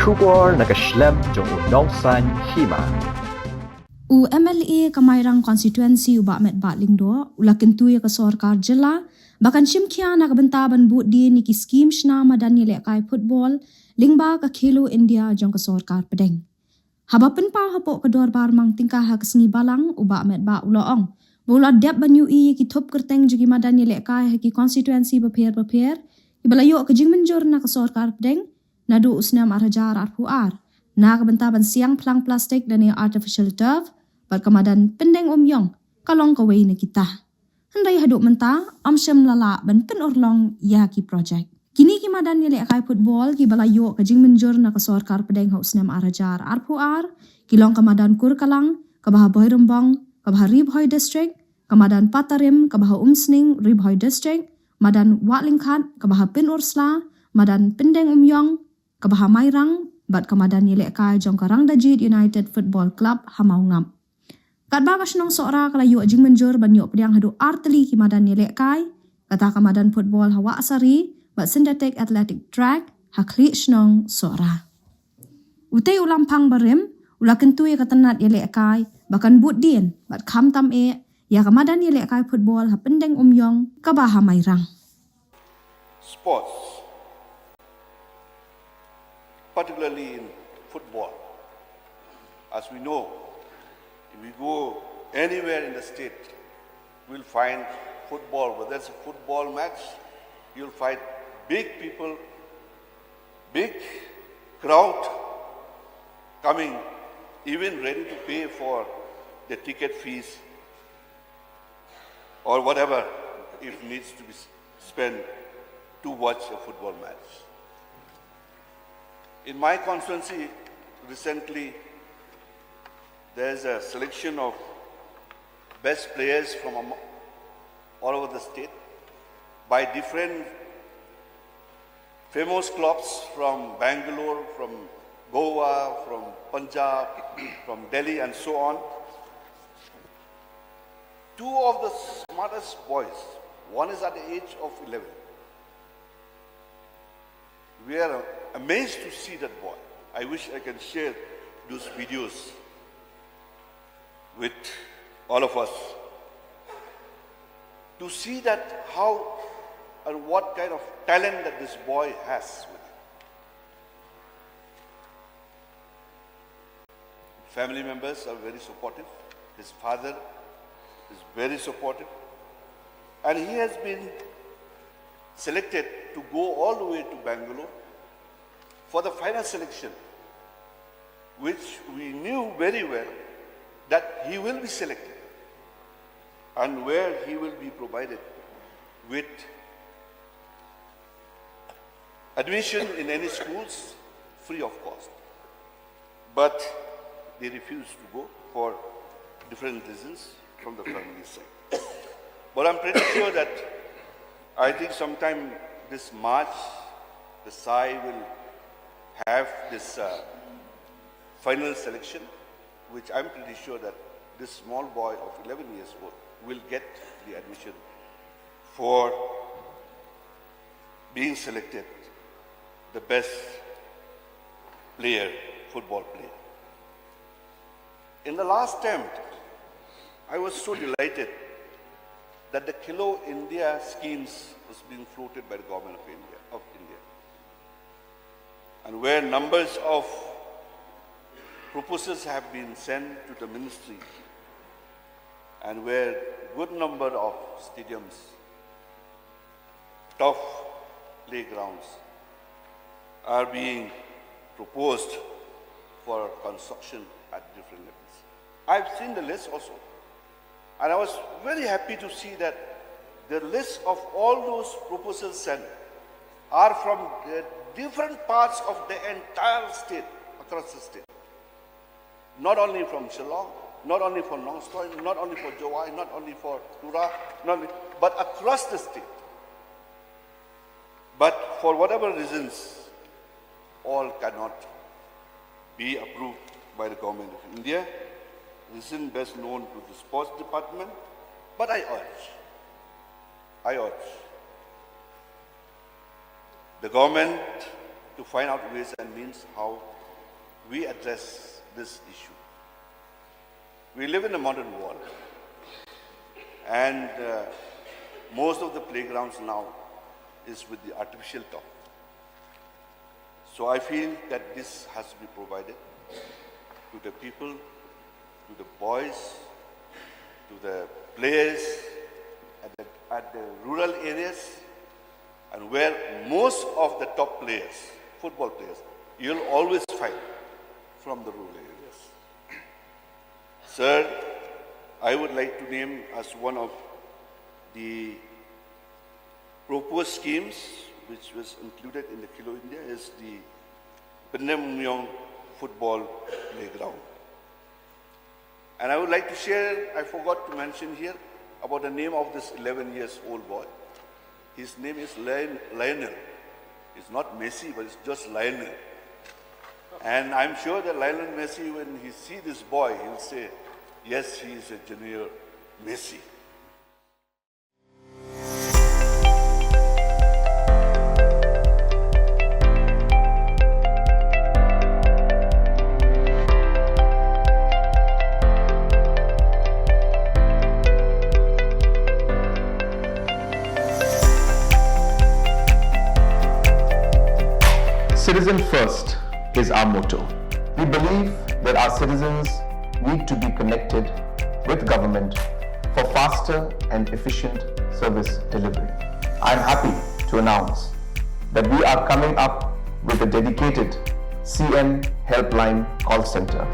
Shugor nakaslem jong unongsan Hima. U MLA ka Mairang constituency uba met batlingdo ula Kyntu ka Sorkar Jylla bahkan Shimkhia na kabentaban Buddien ni Skhim Shna Madan ni lekai football lingba ka Khelo India jong ka Sorkar pedeng. Habapen pa hapo ka dor bar mang tingkah ha kesni balang uba met ba uloong. Bola dep banyu i ki thop kerteng jogi Madan ni lekai ha ki constituency beper ibalayo ka jingmenjor na ka Sorkar pedeng nadu usnam arhajar arpuar. Na kabentaban siang Phlang Plastik dan artificial turf bat kamadan pendeng omyong kalong kawai na kita. Handai haduk menta amsyam lala ban pen orlong ya ki project. Kini ki Madan ni lekai football ki balayo ka jingmenjor na ka Sorkar pedeng ha usnam arhajar arpuar kilong kamadan kur kalang kabaha boy rembang kabaha ribhoy district kamadan patarim kabaha umsning ribhoy district Madan watlingkhat kabaha pin ursla Madan pendeng omyong kabaha Mairang bat kamadan ni lekai jong karang dajit United Football Club hamau ngam. Kat bagas nong sora kalayu jing menjur banyu pediang hadu arteli ki Madan ni lekai kata kamadan football hawa asari bat synthetic athletic track hakli snong sora. Utei ulam pang barim ula Kyntu ya katenat ya lekai bahkan Buddien bat kham tam ya kamadan ni lekai football ha pendeng umyong kabaha Mairang. Sports, particularly in football. As we know, if we go anywhere in the state, we'll find football. Whether it's a football match, you'll find big people, big crowd coming, even ready to pay for the ticket fees or whatever it needs to be spent to watch a football match. In my constituency, recently, there's a selection of best players from all over the state by different famous clubs from Bangalore, from Goa, from Punjab, from Delhi, and so on. Two of the smartest boys, one is at the age of 11. We are amazed to see that boy. I wish I can share those videos with all of us to see that how and what kind of talent that this boy has with him. Family members are very supportive. His father is very supportive. And he has been selected to go all the way to Bangalore for the final selection, which we knew very well that he will be selected and where he will be provided with admission in any schools free of cost. But they refused to go for different reasons from the family side. But I'm pretty sure that I think sometime this March, the SAI will have this final selection, which I'm pretty sure that this small boy of 11 years old will get the admission for being selected the best player, football player. In the last attempt, I was so delighted that the Khelo India schemes was being floated by the government of India. And where numbers of proposals have been sent to the ministry and where good number of stadiums, tough playgrounds are being proposed for construction at different levels. I've seen the list also. And I was very happy to see that the list of all those proposals sent are from different parts of the entire state, across the state. Not only from Shillong, not only for Nongstoy, not only for Jowai, not only for Tura, but across the state. But for whatever reasons, all cannot be approved by the government of India. This is best known to the sports department, but I urge the government to find out ways and means how we address this issue. We live in a modern world, and most of the playgrounds now is with the artificial turf. So I feel that this has to be provided to the people, to the boys, to the players at the rural areas, and where most of the top players, football players, you'll always find from the rural areas. Sir, I would like to name as one of the proposed schemes which was included in the Kilo India is the Buddien football playground. And I would like to share, I forgot to mention here, about the name of this 11 years old boy. His name is Lionel. It's not Messi, but it's just Lionel. And I'm sure that Lionel Messi, when he sees this boy, he'll say, yes, he is a junior Messi. Citizen first is our motto. We believe that our citizens need to be connected with government for faster and efficient service delivery. I'm happy to announce that we are coming up with a dedicated CM helpline call center